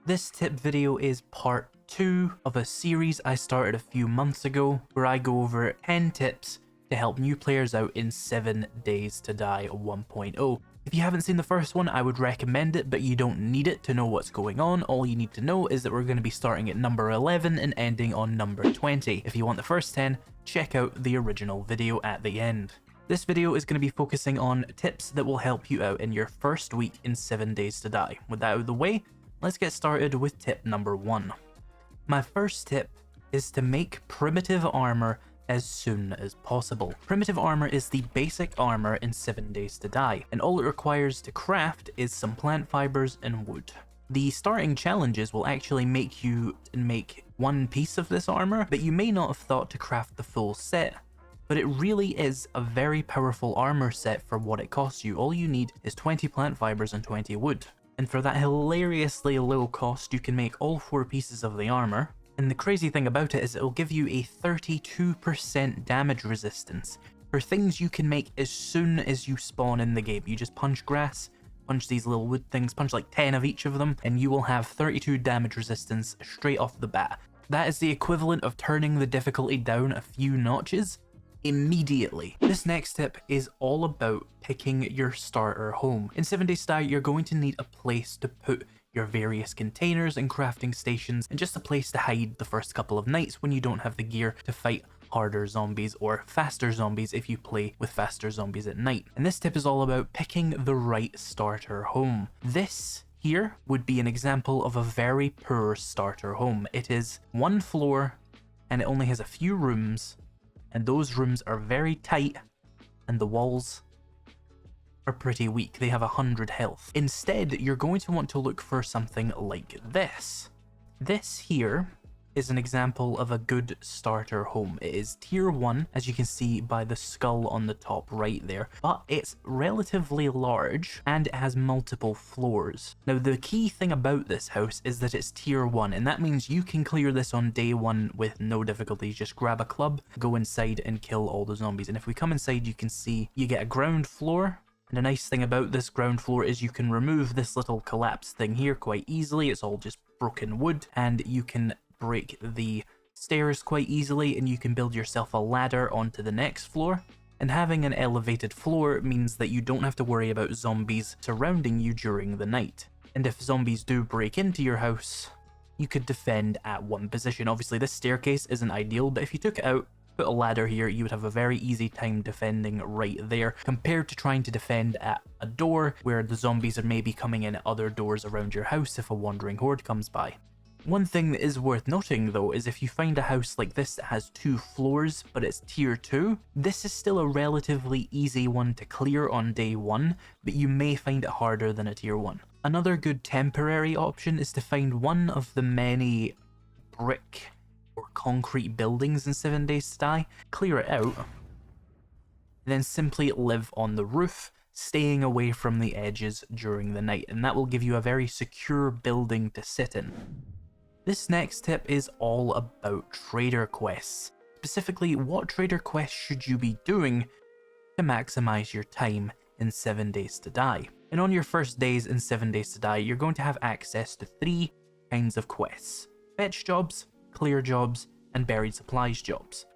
This tip video is part 2 of a series I started a few months ago where I go over 10 tips to help new players out in 7 Days to Die 1.0. If you haven't seen the first one, I would recommend it, but you don't need it to know what's going on. All you need to know is that we're going to be starting at number 11 and ending on number 20. If you want the first 10, check out the original video at the end. This video is going to be focusing on tips that will help you out in your first week in 7 Days to Die. With that out of the way, let's get started with tip number 1. My first tip is to make primitive armor as soon as possible. Primitive armor is the basic armor in 7 Days to Die, and all it requires to craft is some plant fibers and wood. The starting challenges will actually make you make one piece of this armor, but you may not have thought to craft the full set. But it really is a very powerful armor set for what it costs you. All you need is 20 plant fibers and 20 wood. And for that hilariously low cost, you can make all 4 pieces of the armor. And the crazy thing about it is it'll give you a 32% damage resistance for things you can make as soon as you spawn in the game. You just punch grass, punch these little wood things, punch like 10 of each of them, and you will have 32 damage resistance straight off the bat. That is the equivalent of turning the difficulty down a few notches immediately. This next tip is all about picking your starter home. In 7 Days to Die, you're going to need a place to put your various containers and crafting stations, and just a place to hide the first couple of nights when you don't have the gear to fight harder zombies or faster zombies if you play with faster zombies at night. And this tip is all about picking the right starter home. This here would be an example of a very poor starter home. It is 1 floor and it only has a few rooms, and those rooms are very tight and the walls are pretty weak. They have 100 health. Instead, you're going to want to look for something like this. This here is an example of a good starter home. It is tier 1, as you can see by the skull on the top right there, but it's relatively large and it has multiple floors. Now, the key thing about this house is that it's tier 1, and that means you can clear this on day 1 with no difficulty. Just grab a club, go inside and kill all the zombies. And if we come inside, you can see you get a ground floor. And a nice thing about this ground floor is you can remove this little collapsed thing here quite easily. It's all just broken wood, and you can break the stairs quite easily, and you can build yourself a ladder onto the next floor. And having an elevated floor means that you don't have to worry about zombies surrounding you during the night. And if zombies do break into your house, you could defend at one position. Obviously, this staircase isn't ideal, but if you took it out, put a ladder here, you would have a very easy time defending right there, compared to trying to defend at a door where the zombies are maybe coming in at other doors around your house if a wandering horde comes by. One thing that is worth noting though is if you find a house like this that has 2 floors but it's tier 2, this is still a relatively easy one to clear on day 1, but you may find it harder than a tier 1. Another good temporary option is to find one of the many brick or concrete buildings in 7 Days to Die, clear it out, and then simply live on the roof, staying away from the edges during the night, and that will give you a very secure building to sit in. This next tip is all about trader quests. Specifically, what trader quests should you be doing to maximize your time in 7 Days to Die? And on your first days in 7 Days to Die, you're going to have access to 3 kinds of quests: fetch jobs, clear jobs, and buried supplies jobs.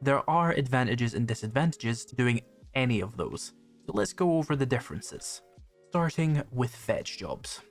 There are advantages and disadvantages to doing any of those, so let's go over the differences. Starting with fetch jobs.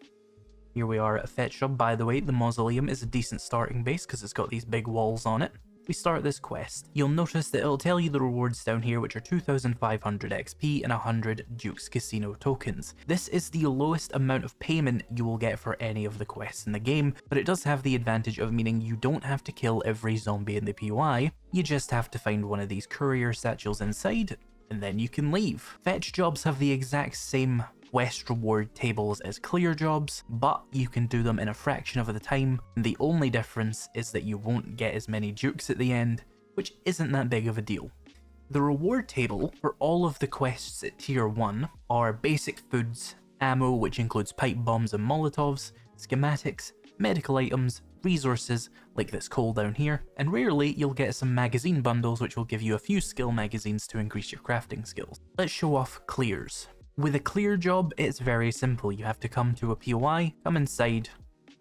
Here we are at a fetch job. By the way, the mausoleum is a decent starting base because it's got these big walls on it. We start this quest. You'll notice that it'll tell you the rewards down here, which are 2,500 XP and 100 Duke's Casino tokens. This is the lowest amount of payment you will get for any of the quests in the game, but it does have the advantage of meaning you don't have to kill every zombie in the POI, you just have to find one of these courier satchels inside, and then you can leave. Fetch jobs have the exact same quest reward tables as clear jobs, but you can do them in a fraction of the time. The only difference is that you won't get as many dukes at the end, which isn't that big of a deal. The reward table for all of the quests at tier 1 are basic foods, ammo, which includes pipe bombs and molotovs, schematics, medical items, resources like this coal down here, and rarely you'll get some magazine bundles which will give you a few skill magazines to increase your crafting skills. Let's show off clears. With a clear job, it's very simple. You have to come to a POI, come inside,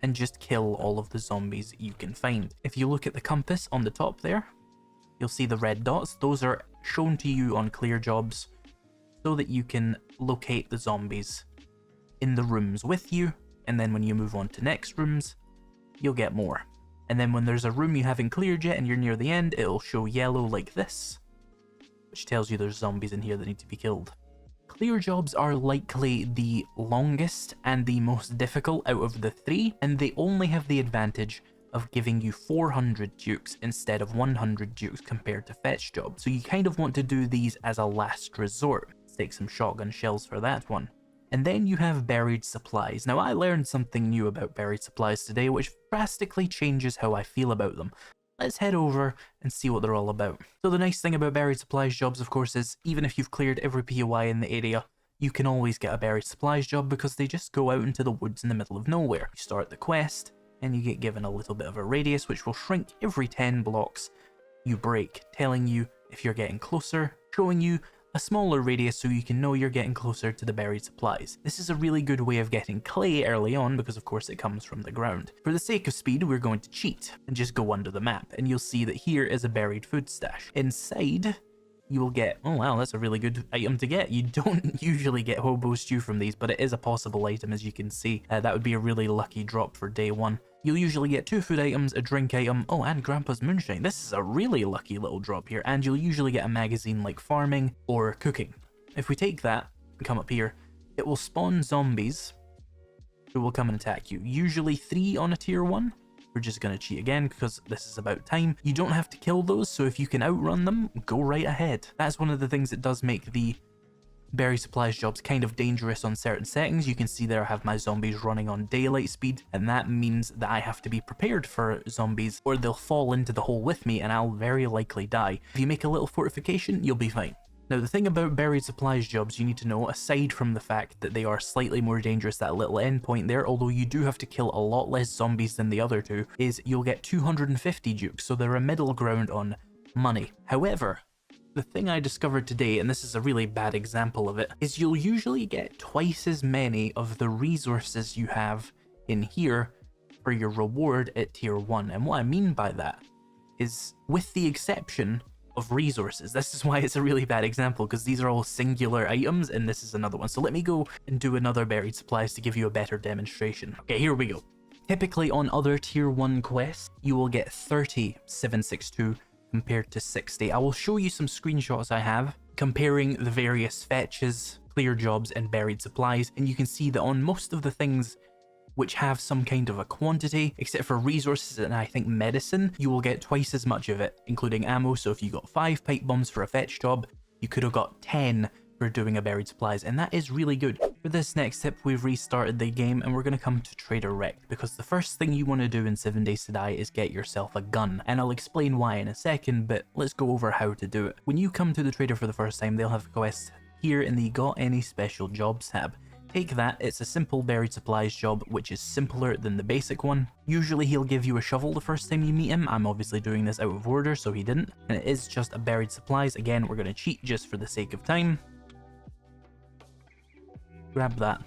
and just kill all of the zombies you can find. If you look at the compass on the top there, you'll see the red dots. Those are shown to you on clear jobs so that you can locate the zombies in the rooms with you, and then when you move on to next rooms, you'll get more. And then when there's a room you haven't cleared yet and you're near the end, it'll show yellow like this, which tells you there's zombies in here that need to be killed. Clear jobs are likely the longest and the most difficult out of the three, and they only have the advantage of giving you 400 dukes instead of 100 dukes compared to fetch jobs. So you kind of want to do these as a last resort. Let's take some shotgun shells for that one. And then you have buried supplies. Now I learned something new about buried supplies today, which drastically changes how I feel about them. Let's head over and see what they're all about. So the nice thing about buried supplies jobs, of course, is even if you've cleared every POI in the area, you can always get a buried supplies job because they just go out into the woods in the middle of nowhere. You start the quest, and you get given a little bit of a radius, which will shrink every 10 blocks you break, telling you if you're getting closer, showing you a smaller radius so you can know you're getting closer to the buried supplies. This is a really good way of getting clay early on because of course it comes from the ground. For the sake of speed, we're going to cheat and just go under the map, and you'll see that here is a buried food stash. Inside, you will get, oh wow, that's a really good item to get. You don't usually get hobo stew from these, but it is a possible item, as you can see. That would be a really lucky drop for day one. You'll usually get 2 food items, a drink item, oh, and Grandpa's Moonshine. This is a really lucky little drop here, and you'll usually get a magazine like farming or cooking. If we take that and come up here, it will spawn zombies who will come and attack you. Usually 3 on a tier 1. We're just going to cheat again because this is about time. You don't have to kill those, so if you can outrun them, go right ahead. That's one of the things that does make the buried supplies jobs kind of dangerous on certain settings. You can see there I have my zombies running on daylight speed, and that means that I have to be prepared for zombies or they'll fall into the hole with me and I'll very likely die. If you make a little fortification, you'll be fine. Now the thing about buried supplies jobs you need to know, aside from the fact that they are slightly more dangerous, that little endpoint there, although you do have to kill a lot less zombies than the other two, is you'll get 250 dukes, so they're a middle ground on money. However, the thing I discovered today, and this is a really bad example of it, is you'll usually get twice as many of the resources you have in here for your reward at tier 1. And what I mean by that is, with the exception of resources, this is why it's a really bad example, because these are all singular items and this is another one. So let me go and do another buried supplies to give you a better demonstration. Okay, here we go. Typically on other tier 1 quests, you will get 30 762 compared to 60. I will show you some screenshots I have comparing the various fetches, clear jobs, and buried supplies, and you can see that on most of the things which have some kind of a quantity, except for resources and I think medicine, you will get twice as much of it, including ammo. So if you got 5 pipe bombs for a fetch job, you could have got 10 for doing a buried supplies, and that is really good. For this next tip, we've restarted the game and we're going to come to Trader Rekt, because the first thing you want to do in 7 Days to Die is get yourself a gun, and I'll explain why in a second, but let's go over how to do it. When you come to the trader for the first time, they'll have a quest here in the Got Any Special Jobs tab. Take that, it's a simple buried supplies job, which is simpler than the basic one. Usually he'll give you a shovel the first time you meet him. I'm obviously doing this out of order, so he didn't. And it is just a buried supplies. Again, we're going to cheat just for the sake of time. Grab that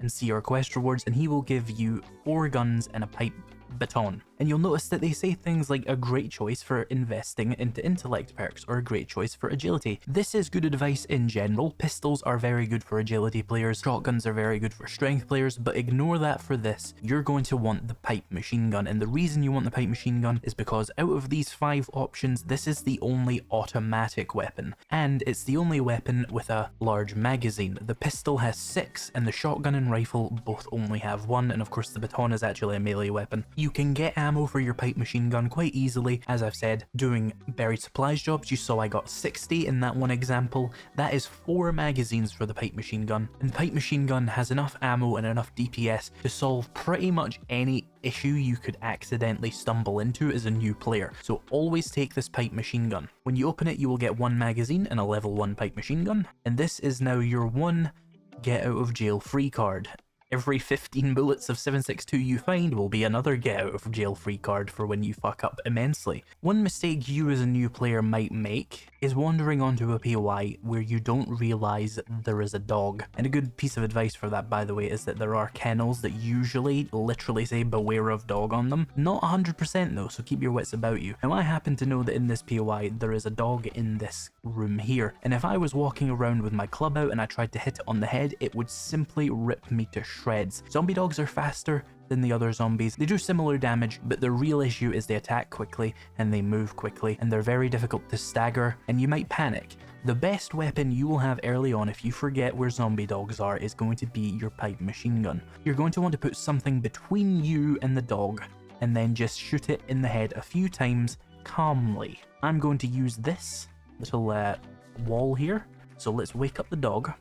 and see your quest rewards, and he will give you 4 guns and a pipe baton. And you'll notice that they say things like a great choice for investing into intellect perks or a great choice for agility. This is good advice in general. Pistols are very good for agility players, shotguns are very good for strength players, but ignore that for this. You're going to want the pipe machine gun, and the reason you want the pipe machine gun is because out of these 5 options, this is the only automatic weapon, and it's the only weapon with a large magazine. The pistol has 6 and the shotgun and rifle both only have 1, and of course the baton is actually a melee weapon. You can get ammo for your pipe machine gun quite easily. As I've said, doing buried supplies jobs, you saw I got 60 in that one example. That is 4 magazines for the pipe machine gun, and the pipe machine gun has enough ammo and enough DPS to solve pretty much any issue you could accidentally stumble into as a new player. So always take this pipe machine gun. When you open it, you will get 1 magazine and a level 1 pipe machine gun, and this is now your 1 get out of jail free card. Every 15 bullets of 762 you find will be another get out of jail free card for when you fuck up immensely. One mistake you as a new player might make is wandering onto a POI where you don't realize there is a dog. And a good piece of advice for that, by the way, is that there are kennels that usually literally say beware of dog on them. Not 100% though, so keep your wits about you. Now I happen to know that in this POI there is a dog in this room here, and if I was walking around with my club out and I tried to hit it on the head, it would simply rip me to shreds. Zombie dogs are faster than the other zombies. They do similar damage, but the real issue is they attack quickly and they move quickly, and they're very difficult to stagger, and you might panic. The best weapon you will have early on if you forget where zombie dogs are is going to be your pipe machine gun. You're going to want to put something between you and the dog, and then just shoot it in the head a few times calmly. I'm going to use this little wall here, so let's wake up the dog.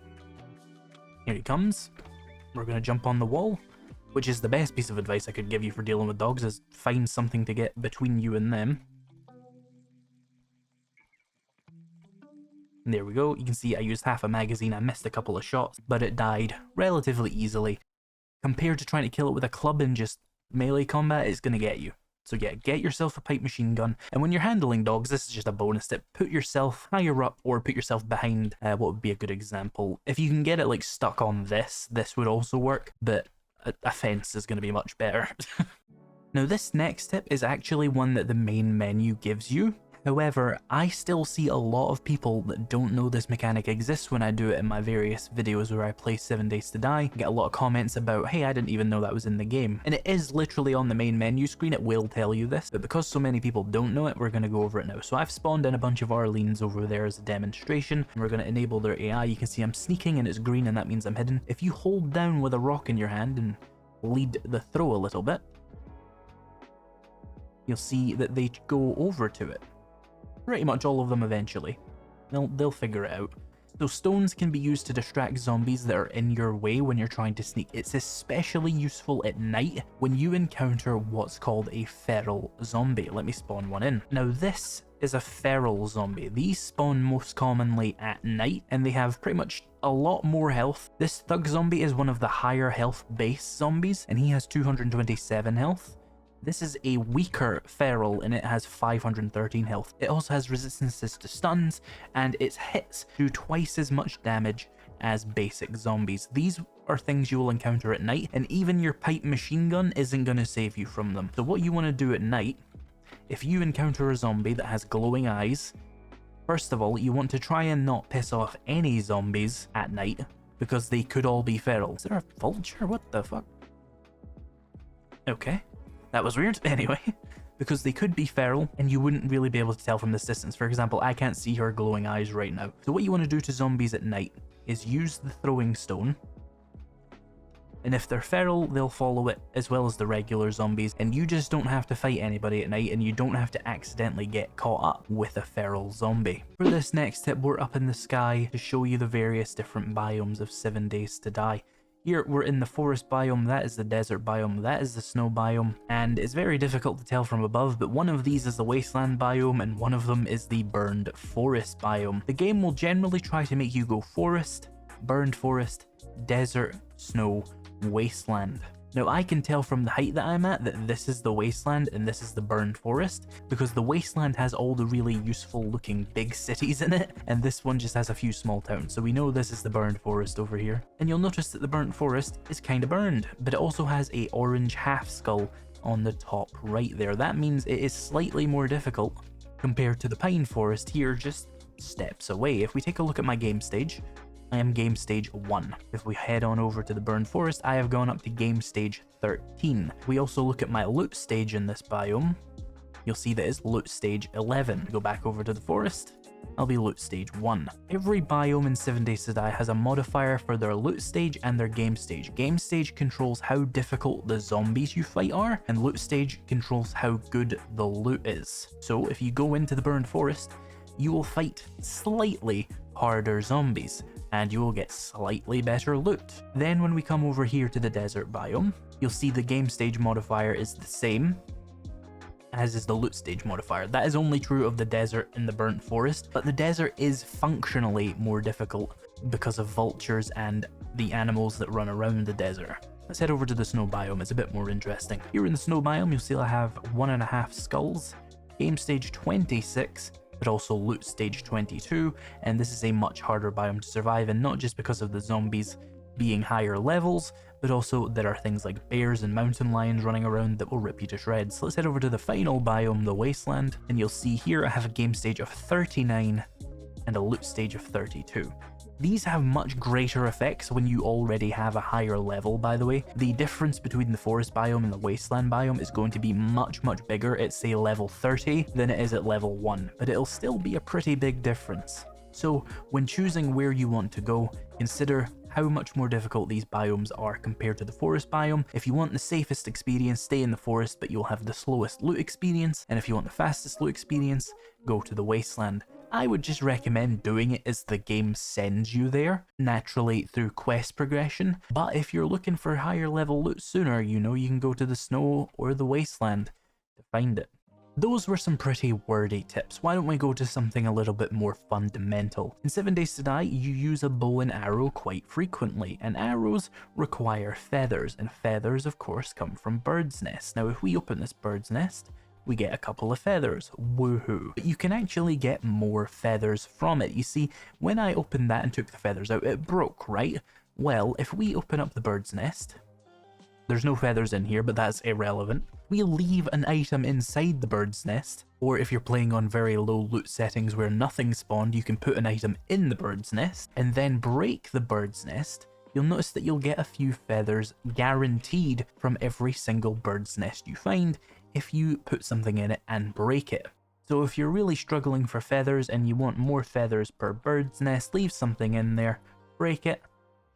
Here he comes. We're going to jump on the wall, which is the best piece of advice I could give you for dealing with dogs, is find something to get between you and them. And there we go. You can see I used half a magazine. I missed a couple of shots, but it died relatively easily. Compared to trying to kill it with a club and just melee combat, it's going to get you. So yeah, get yourself a pipe machine gun, and when you're handling dogs, this is just a bonus tip, put yourself higher up or put yourself behind, what would be a good example? If you can get it like stuck on this would also work, but a fence is going to be much better. Now this next tip is actually one that the main menu gives you. However, I still see a lot of people that don't know this mechanic exists when I do it in my various videos where I play 7 Days to Die. I get a lot of comments about, hey, I didn't even know that was in the game. And it is literally on the main menu screen, it will tell you this, but because so many people don't know it, we're going to go over it now. So I've spawned in a bunch of Arlenes over there as a demonstration, and we're going to enable their AI. You can see I'm sneaking and it's green, and that means I'm hidden. If you hold down with a rock in your hand and lead the throw a little bit, you'll see that they go over to it. Pretty much all of them eventually. They'll figure it out. So stones can be used to distract zombies that are in your way when you're trying to sneak. It's especially useful at night when you encounter what's called a feral zombie. Let me spawn one in. Now this is a feral zombie. These spawn most commonly at night, and they have pretty much a lot more health. This thug zombie is one of the higher health base zombies, and he has 227 health. This is a weaker feral, and it has 513 health. It also has resistances to stuns, and its hits do twice as much damage as basic zombies. These are things you will encounter at night, and even your pipe machine gun isn't going to save you from them. So what you want to do at night, if you encounter a zombie that has glowing eyes, first of all, you want to try and not piss off any zombies at night, because they could all be feral. Is there a vulture? What the fuck? Okay. That was weird. Anyway, because they could be feral and you wouldn't really be able to tell from this distance. For example, I can't see her glowing eyes right now. So what you want to do to zombies at night is use the throwing stone. And if they're feral, they'll follow it, as well as the regular zombies. And you just don't have to fight anybody at night, and you don't have to accidentally get caught up with a feral zombie. For this next tip, we're up in the sky to show you the various different biomes of 7 Days to Die. Here we're in the forest biome, that is the desert biome, that is the snow biome, and it's very difficult to tell from above, but one of these is the wasteland biome and one of them is the burned forest biome. The game will generally try to make you go forest, burned forest, desert, snow, wasteland. Now I can tell from the height that I'm at that this is the wasteland and this is the burned forest, because the wasteland has all the really useful looking big cities in it, and this one just has a few small towns, so we know this is the burned forest over here. And you'll notice that the burnt forest is kind of burned, but it also has a orange half skull on the top right there. That means it is slightly more difficult compared to the pine forest here, just steps away. If we take a look at my game stage, I am game stage 1. If we head on over to the burned forest, I have gone up to game stage 13. We also look at my loot stage in this biome, you'll see that it's loot stage 11. Go back over to the forest, I'll be loot stage 1. Every biome in 7 Days to Die has a modifier for their loot stage and their game stage. Game stage controls how difficult the zombies you fight are, and loot stage controls how good the loot is. So if you go into the burned forest, you will fight slightly harder zombies, and you will get slightly better loot. Then when we come over here to the desert biome, you'll see the game stage modifier is the same as is the loot stage modifier. That is only true of the desert and the burnt forest, but the desert is functionally more difficult because of vultures and the animals that run around the desert. Let's head over to the snow biome, it's a bit more interesting. Here in the snow biome, you'll see I have 1.5 skulls. Game stage 26, but also loot stage 22, and this is a much harder biome to survive in, not just because of the zombies being higher levels, but also there are things like bears and mountain lions running around that will rip you to shreds. So let's head over to the final biome, the Wasteland, and you'll see here I have a game stage of 39 and a loot stage of 32. These have much greater effects when you already have a higher level, by the way. The difference between the forest biome and the wasteland biome is going to be much bigger at, say, level 30 than it is at level 1, but it'll still be a pretty big difference. So when choosing where you want to go, consider how much more difficult these biomes are compared to the forest biome. If you want the safest experience, stay in the forest, but you'll have the slowest loot experience, and if you want the fastest loot experience, go to the wasteland. I would just recommend doing it as the game sends you there, naturally through quest progression, but if you're looking for higher level loot sooner, you know you can go to the snow or the wasteland to find it. Those were some pretty wordy tips. Why don't we go to something a little bit more fundamental? In 7 Days to Die, you use a bow and arrow quite frequently, and arrows require feathers, and feathers of course come from birds' nests. Now if we open this bird's nest, we get a couple of feathers, woohoo. But you can actually get more feathers from it. You see, when I opened that and took the feathers out, it broke, right? Well, if we open up the bird's nest, there's no feathers in here, but that's irrelevant. We leave an item inside the bird's nest, or if you're playing on very low loot settings where nothing spawned, you can put an item in the bird's nest, and then break the bird's nest. You'll notice that you'll get a few feathers guaranteed from every single bird's nest you find if you put something in it and break it. So if you're really struggling for feathers and you want more feathers per bird's nest, leave something in there, break it,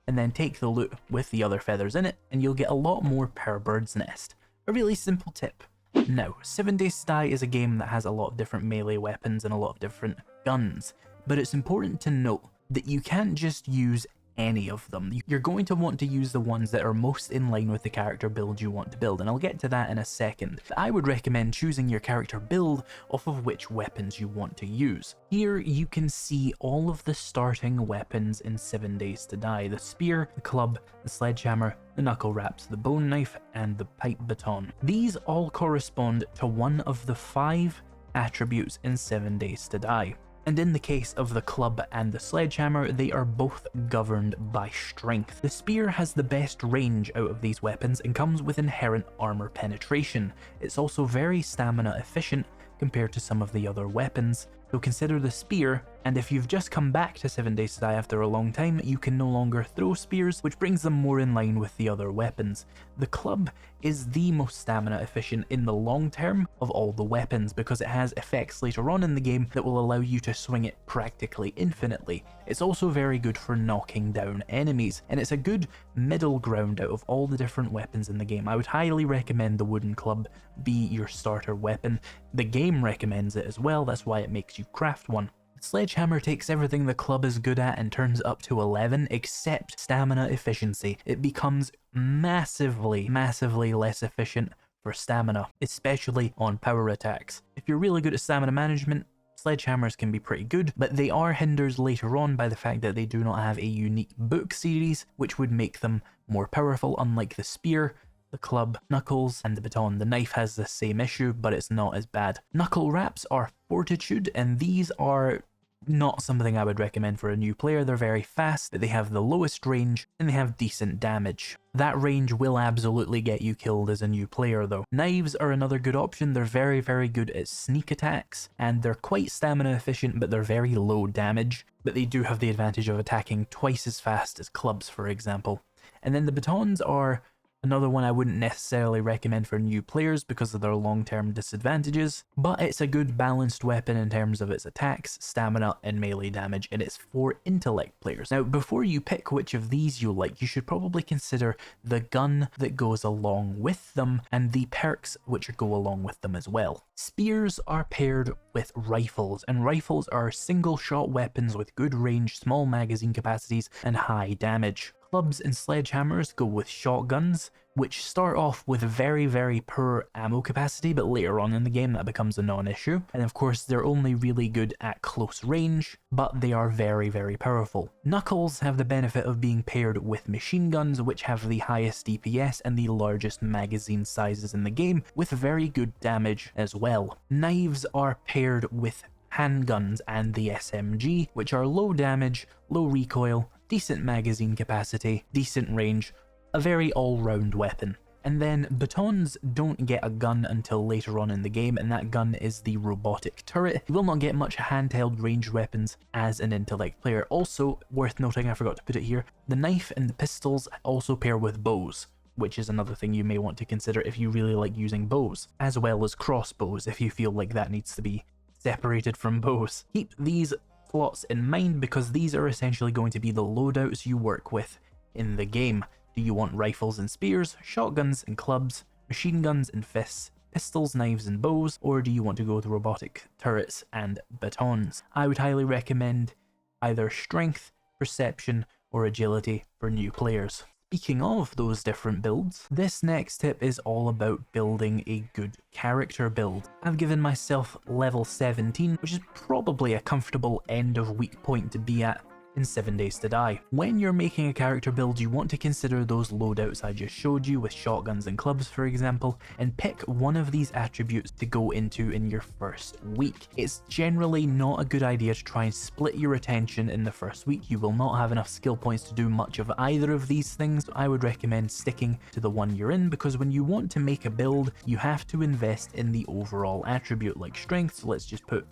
and then take the loot with the other feathers in it, and you'll get a lot more per bird's nest. A really simple tip. Now, 7 Days to Die is a game that has a lot of different melee weapons and a lot of different guns, but it's important to note that you can't just use any of them. You're going to want to use the ones that are most in line with the character build you want to build, and I'll get to that in a second. I would recommend choosing your character build off of which weapons you want to use. Here you can see all of the starting weapons in 7 Days to Die: the spear, the club, the sledgehammer, the knuckle wraps, the bone knife, and the pipe baton. These all correspond to one of the 5 attributes in 7 Days to Die. And in the case of the club and the sledgehammer, they are both governed by strength. The spear has the best range out of these weapons and comes with inherent armor penetration. It's also very stamina efficient compared to some of the other weapons, so consider the spear, and if you've just come back to 7 Days to Die after a long time, you can no longer throw spears, which brings them more in line with the other weapons. The club is the most stamina efficient in the long term of all the weapons because it has effects later on in the game that will allow you to swing it practically infinitely. It's also very good for knocking down enemies, and it's a good middle ground out of all the different weapons in the game. I would highly recommend the wooden club be your starter weapon. The game recommends it as well, that's why it makes you craft one. Sledgehammer takes everything the club is good at and turns it up to 11, except stamina efficiency. It becomes massively less efficient for stamina, especially on power attacks. If you're really good at stamina management, sledgehammers can be pretty good, but they are hindered later on by the fact that they do not have a unique book series, which would make them more powerful, unlike the spear, the club, knuckles, and the baton. The knife has the same issue, but it's not as bad. Knuckle wraps are fortitude, and these are not something I would recommend for a new player. They're very fast, but they have the lowest range, and they have decent damage. That range will absolutely get you killed as a new player though. Knives are another good option. They're very good at sneak attacks, and they're quite stamina efficient, but they're very low damage. But they do have the advantage of attacking twice as fast as clubs, for example. And then the batons are another one I wouldn't necessarily recommend for new players because of their long-term disadvantages, but it's a good balanced weapon in terms of its attacks, stamina, and melee damage, and it's for intellect players. Now, before you pick which of these you like, you should probably consider the gun that goes along with them and the perks which go along with them as well. Spears are paired with rifles, and rifles are single-shot weapons with good range, small magazine capacities, and high damage. Clubs and sledgehammers go with shotguns, which start off with very poor ammo capacity, but later on in the game that becomes a non-issue. And of course they're only really good at close range, but they are very powerful. Knuckles have the benefit of being paired with machine guns, which have the highest DPS and the largest magazine sizes in the game, with very good damage as well. Knives are paired with handguns and the SMG, which are low damage, low recoil, decent magazine capacity, decent range, a very all-round weapon. And then batons don't get a gun until later on in the game, and that gun is the robotic turret. You will not get much handheld ranged weapons as an intellect player. Also, worth noting, I forgot to put it here, the knife and the pistols also pair with bows, which is another thing you may want to consider if you really like using bows, as well as crossbows if you feel like that needs to be separated from bows. Keep these slots in mind because these are essentially going to be the loadouts you work with in the game. Do you want rifles and spears, shotguns and clubs, machine guns and fists, pistols, knives and bows, or do you want to go with robotic turrets and batons? I would highly recommend either strength, perception, or agility for new players. Speaking of those different builds, this next tip is all about building a good character build. I've given myself level 17, which is probably a comfortable end of week point to be at in 7 Days to Die. When you're making a character build, you want to consider those loadouts I just showed you with shotguns and clubs, for example, and pick one of these attributes to go into in your first week. It's generally not a good idea to try and split your attention in the first week. You will not have enough skill points to do much of either of these things. I would recommend sticking to the one you're in, because when you want to make a build, you have to invest in the overall attribute like strength. So let's just put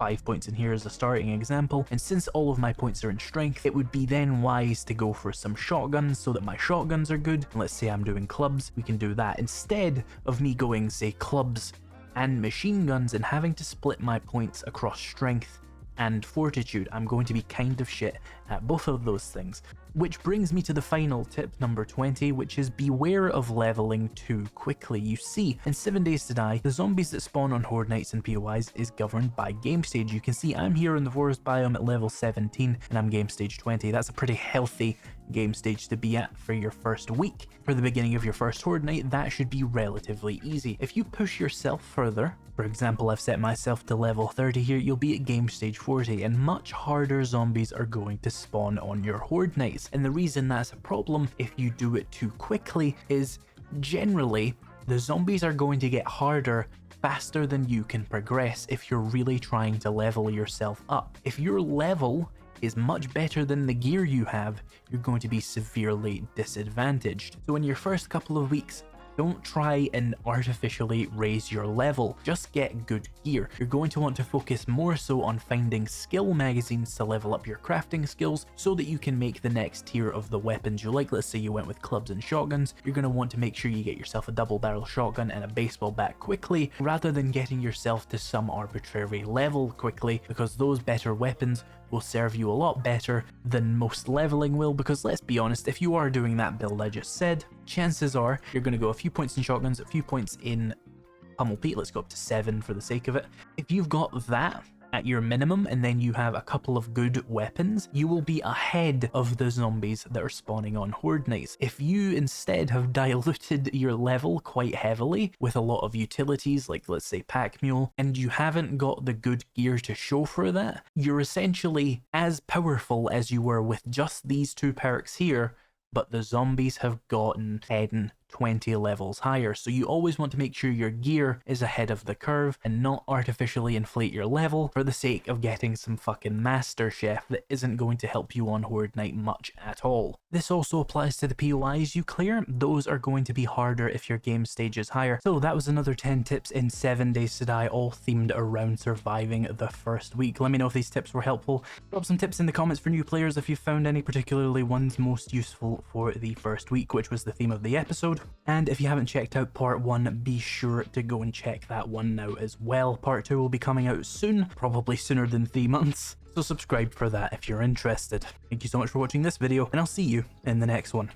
5 points in here as a starting example, and since all of my points are in strength, it would be then wise to go for some shotguns so that my shotguns are good. And let's say I'm doing clubs, we can do that instead of me going, say, clubs and machine guns and having to split my points across strength and fortitude. I'm going to be kind of shit at both of those things. Which brings me to the final tip, number 20, which is beware of leveling too quickly. You see, in 7 Days to Die, the zombies that spawn on Horde Nights and POIs is governed by game stage. You can see I'm here in the forest biome at level 17 and I'm game stage 20. That's a pretty healthy game stage to be at for your first week. For the beginning of your first Horde Night, that should be relatively easy. If you push yourself further, for example, I've set myself to level 30 here, you'll be at game stage 40, and much harder zombies are going to spawn on your Horde Nights. And the reason that's a problem if you do it too quickly is generally the zombies are going to get harder faster than you can progress if you're really trying to level yourself up. If your level is much better than the gear you have, you're going to be severely disadvantaged. So in your first couple of weeks, don't try and artificially raise your level, just get good gear. You're going to want to focus more so on finding skill magazines to level up your crafting skills so that you can make the next tier of the weapons you like. Let's say you went with clubs and shotguns, you're going to want to make sure you get yourself a double barrel shotgun and a baseball bat quickly, rather than getting yourself to some arbitrary level quickly, because those better weapons will serve you a lot better than most leveling will. Because let's be honest, if you are doing that build I just said, chances are you're going to go a few points in shotguns, a few points in Pummel Pete, let's go up to 7 for the sake of it. If you've got that at your minimum and then you have a couple of good weapons, you will be ahead of the zombies that are spawning on Horde Nights. If you instead have diluted your level quite heavily with a lot of utilities like, let's say, Pack Mule, and you haven't got the good gear to show for that, you're essentially as powerful as you were with just these 2 perks here, but the zombies have gotten 10, 20 levels higher. So you always want to make sure your gear is ahead of the curve and not artificially inflate your level for the sake of getting some fucking Master Chef that isn't going to help you on Horde Night much at all. This also applies to the POIs you clear. Those are going to be harder if your game stage is higher. So that was another 10 tips in 7 Days to Die, all themed around surviving the first week. Let me know if these tips were helpful. Drop some tips in the comments for new players if you found any, particularly ones most useful for the first week, which was the theme of the episode. And if you haven't checked out part 1, be sure to go and check that one now as well. Part 2 will be coming out soon, probably sooner than 3 months. So subscribe for that if you're interested. Thank you so much for watching this video, and I'll see you in the next one.